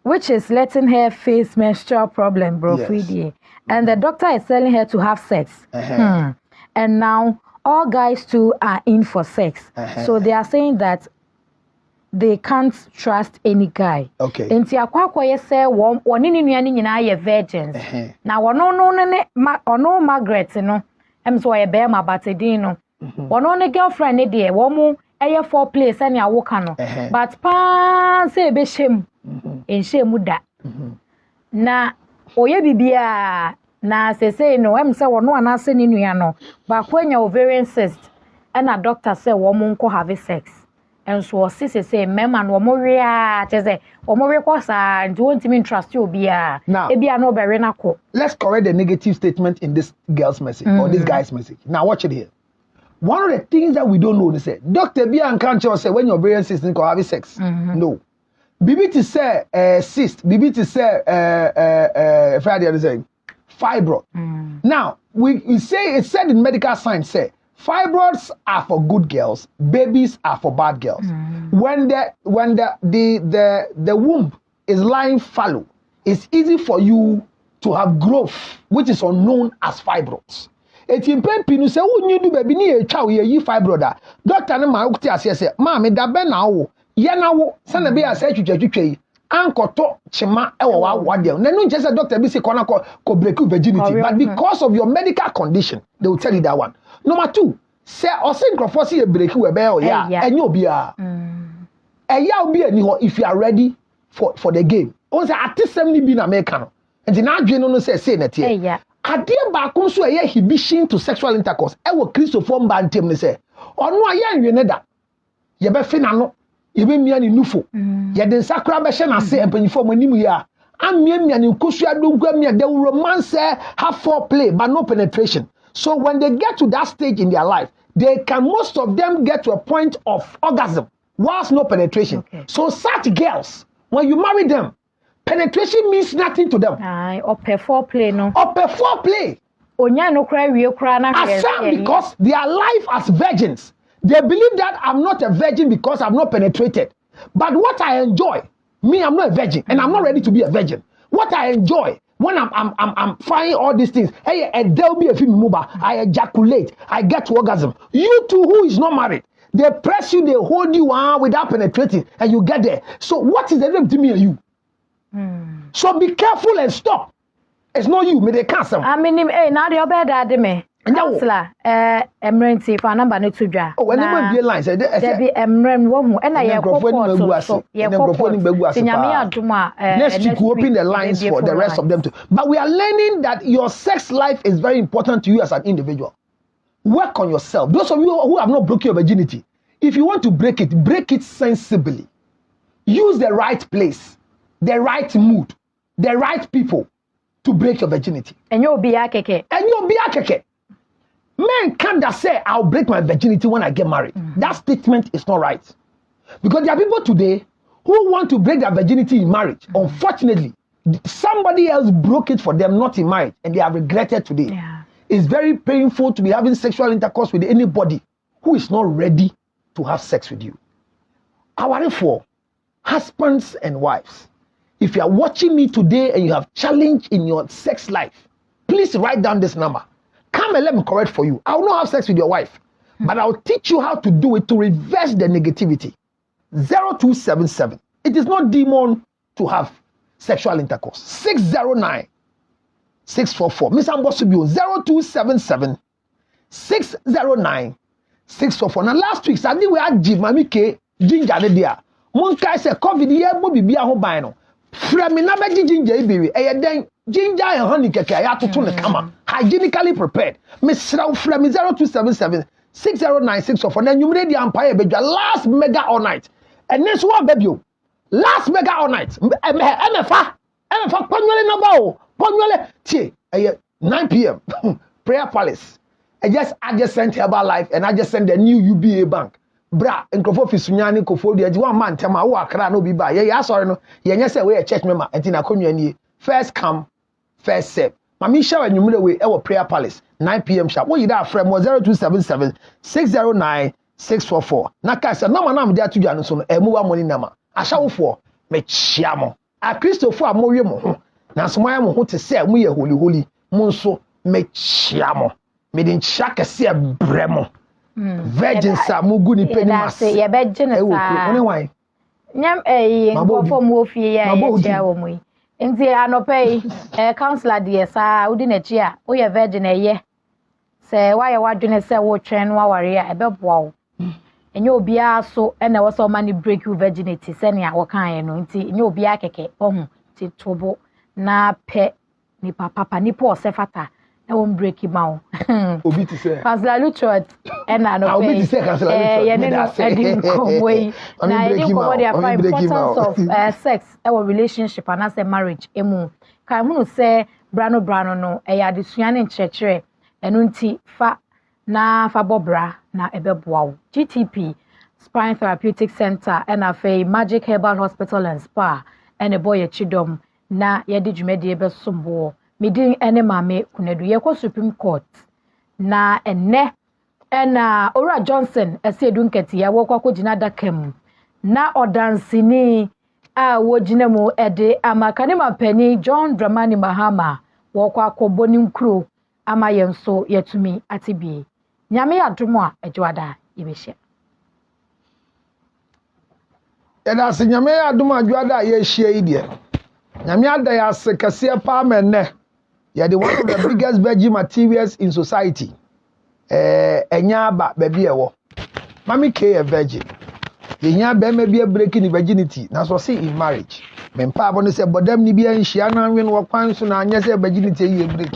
Which is letting her face menstrual problem, bro. Yes. And the doctor is telling her to have sex. And now all guys too are in for sex. So they are saying that they can't trust any guy. Okay. Enti akwakwa ye say one ni nuane nyina ye virgins. Na wono ono Margaret no em so ye be ma batedin no. Wono ne girlfriend ne de wo mu eye for place ane awoka no. But pa say be shem. Enche muda. Na oye bibia na say no em say wono anase ni nua no. Ba kwanya ovarian cyst and a doctor say wo mu nko have sex. And so say mema no mo we a say wo mo we ko sa nti won timi trust you bia e bia no be na ko. Let's correct the negative statement in this girl's message or this guy's message. Now watch it here. One of the things that we don't know is say Dr. Bia and can't say when your ovarian cyst can have sex. No. BBT say cyst, BBT say Friday say fibroid. Now we say it's said in medical science say fibroids are for good girls, babies are for bad girls. When the womb is lying fallow, it's easy for you to have growth, which is unknown as fibroids. Etimpe pinu se wunyi du baby ni e twa ye fibroid. Doctor ne ma ukti ase say, "Ma me da be na wo, ye na wo, se na be ase twetwetwe yi." Ankoto chima ewo wa wade. Na no just doctor be say kona ko break virginity, but because of your medical condition, they will tell you that one. Number 2, say osinkrofo say break we be o ya, enye obi a. Eya obi ani ho if you are ready for the game. On say atisem ni bi na make no. Enti na adwe no say na tie. Ade ba ko so eye inhibition to sexual intercourse. Ewo Christopher mba ntem ne say. Ono aye nwe ne da. Ye be fe na no. Ye be mia ni nufo. Ye den sakra be hye na se empanyifo manimu ya. Amia ni nkosu adonku amia the romance have foreplay but no penetration. So when they get to that stage in their life, most of them get to a point of orgasm whilst no penetration. So such girls, when you marry them, penetration means nothing to them. Upper foreplay no. Upper foreplay. Onya no cry we cry na. Because their life as virgins, they believe that I'm not a virgin because I've not penetrated. But what I enjoy, me I'm not a virgin and I'm not ready to be a virgin. What I enjoy when I'm finding all these things, hey, there'll be a film mobile. I ejaculate, I get to orgasm. You too, who is not married, they press you, they hold you without penetrating, and you get there. So what is the difference between me and you? So be careful and stop. It's not you, me they cancel. I mean, now the other me. Counselor, emergency for number no to dra. Oh, when you be line, said there be emrem wo hu na ye kokko so ye kokko. Next week we open the lines for the rest of them too. But we are learning that your sex life is very important to you as an individual. Work on yourself. Those of you who have not broken your virginity, if you want to break it sensibly. Use the right place, the right mood, the right people to break your virginity. And you'll be akeke. Men can't just say, I'll break my virginity when I get married. That statement is not right. Because there are people today who want to break their virginity in marriage. Unfortunately, somebody else broke it for them, not in marriage, and they have regretted today. Yeah. It's very painful to be having sexual intercourse with anybody who is not ready to have sex with you. Therefore, husbands and wives, If you are watching me today and you have challenge in your sex life, please write down this number. Come and let me correct for you. I will not have sex with your wife, but I will teach you how to do it to reverse the negativity. 0277. It is not demon to have sexual intercourse. 609 644. Miss Ambosubio 0277 609 644. Now last week, Sunday we had Mami K ginger there. Monka say COVID ye bo bibia ho ban no. Fra me na be ginger ibiri. E den ginger and honey keke ya toto ne kama. Hygienically prepared. Me sra fra me 0277 609 644. Na nyumre di empire bedwa last mega all night. And this one baby. Last mega all night. MFA Ponwele number o. Ponwele tie 9 p.m. Prayer Palace. I just sent Herbal Life and I just sent the new UBA bank. Bra, nkrofo fisunyani kofo de one man tema wo akra no bi ba. Ye sorry no. Ye nya say we a church member enti na konwa nie. First come, first serve. Mami show anwumre we e wo Prayer Palace 9 p.m. sharp. Wo yida frem 0277 609 644. Na ka say no man am dey atudwa no so no e mu wa money nama. Ashawofo me chia mo. A Christopher amowe mo ho. Na so moya mo ho te say mu ye holy mo nso me chia mo. Me din chia kese e bremo. Virgin sa mugu ni penny mas. Ye be gene sa. One why? Nyam nkofo mu ofie ya chia wo mu. Nti anope counselor de sa udi na chi a wo ye virgin eye. Se wa ye wadwene se wo twen wa ware a ebeboa wo. Enye obia so na wo so mani break you virginity se ne a wo kan ye no nti enye obia keke ohun ti tobo na pe ni papa ni po se fata e won break ma wo. Obi ti se. Pastor Luchot na no pe. Obi ti se Pastor Luchot. Ye ne no edin komwe. Na edin komwe dey find importance of sex e wo relationship and as a marriage emu. Kan hunu se brano no e ya desua ne nkyerɛkyerɛ enu nti fa na fa bobra na ebeboa wo. GTP Spine Therapeutic Center and afei Magic Herbal Hospital and Spa and a boy chidom na yedi dwumadi ebe sombo midin ene mame kunedu yekɔ Supreme Court na enne ena Ora Johnson esiedu nketi ya wokɔ akɔgyina dakam na odansini a wogina mu ede amakane mapani John Dramani Mahama wokɔ akɔbɔ ni nkuro ama yenso yetumi atibie nyame adomo a adwada yebehia Eda se nyame adomo adwada ye hia yi de nyame ada ya se kase pa menne ye the one of the biggest virgin materials in society enya aba baby ewo mami ke a virgin ye nya be ma bi breaking the virginity na so say in marriage men pa abo no say bodam ni bi anhia na anwe no kwan so na anya say virginity ye break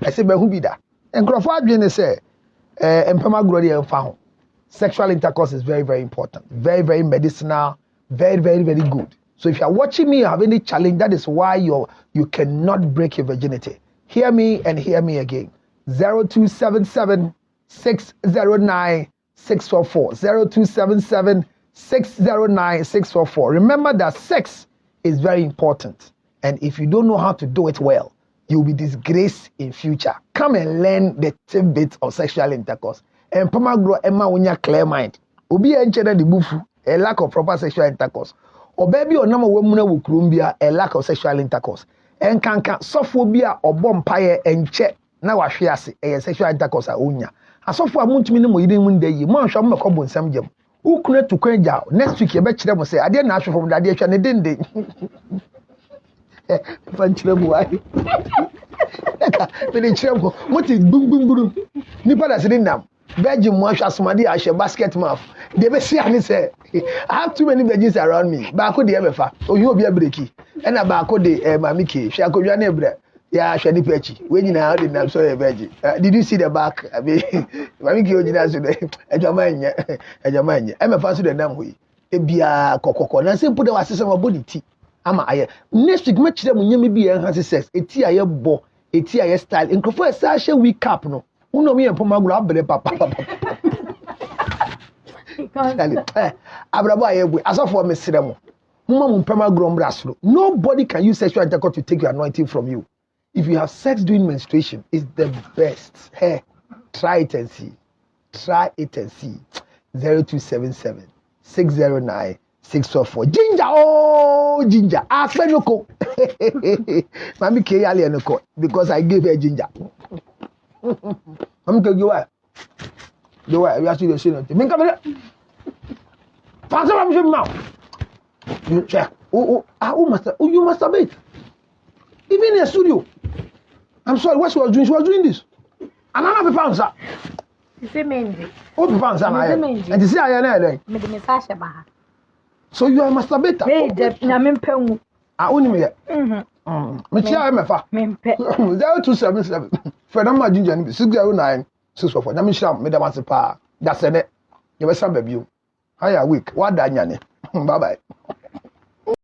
e say be hu bi da enkrofo adwene say empama glory emfa ho. Sexual intercourse is very, very important. Very, very medicinal. Very, very, very good. So if you are watching me, you have any challenge, that is why you cannot break your virginity. Hear me and hear me again. 0277 609 644. 0277 609 644. Remember that sex is very important. And if you don't know how to do it well, you'll be disgraced in future. Come and learn the tidbits of sexual intercourse. And Pamagro Emma Unya clear mind. Obi enchede the bufu, a lack of proper sexual intercourse. Or baby or number women will crumbia, a lack of sexual intercourse. And can sophobia or bompire and check now a sexual intercourse a unya. A software much minimum you didn't day, you want some common some gem. Who could to Quenja? Next week, you bet them say, I didn't ask from that day, and didn't they? What is boom boom boom? Nipa da sitting down. Virgin Mosh Asmadi Ashe basket mouth. They be see and say, I have too many virgins around me. Bako de ebefa. Oh, you be a breaky. And a bako de mamiki. She ako jane bre. Yeah, shani pechi. When you know the name so a virgin. Did you see the back? I mean, mamiki ojina so de. Ejamanya. Emefa so the name hui. Ebia kokoko. Na simple de wasese mo body ti. Ama aye. Next week match them nyame bi enhance sex. Eti aye bo. Eti aye style. Nkofo esa hye week cap no. Uno mi empoma gro abere papa. Abrabo aye bu. Asofo mesere mo. Muma mu empoma gro mbrasro. Nobody can use sexual intercourse to take your anointing from you. If you have sex during menstruation, it's the best. Hey, try it and see. Try it and see. 0277 609 644 ginger oh ginger akpenoko mami ke yale enoko because I gave her ginger mami ke you why we actually say nothing me come here pass am me now you check oh you masturbate even in a studio. I'm sorry what she was doing this another people answer Ise mendi. oh people answer and you see I na Me de message ba. so you are a masturbator Hey, na me mpenwu. Only me. Me chia me fa. Me mpe. 0277. For na ma ginger ni 609 644. Na me sham me da mase pa. Da se ne. You be sam baby. How ya week? What da nya ne? Bye bye.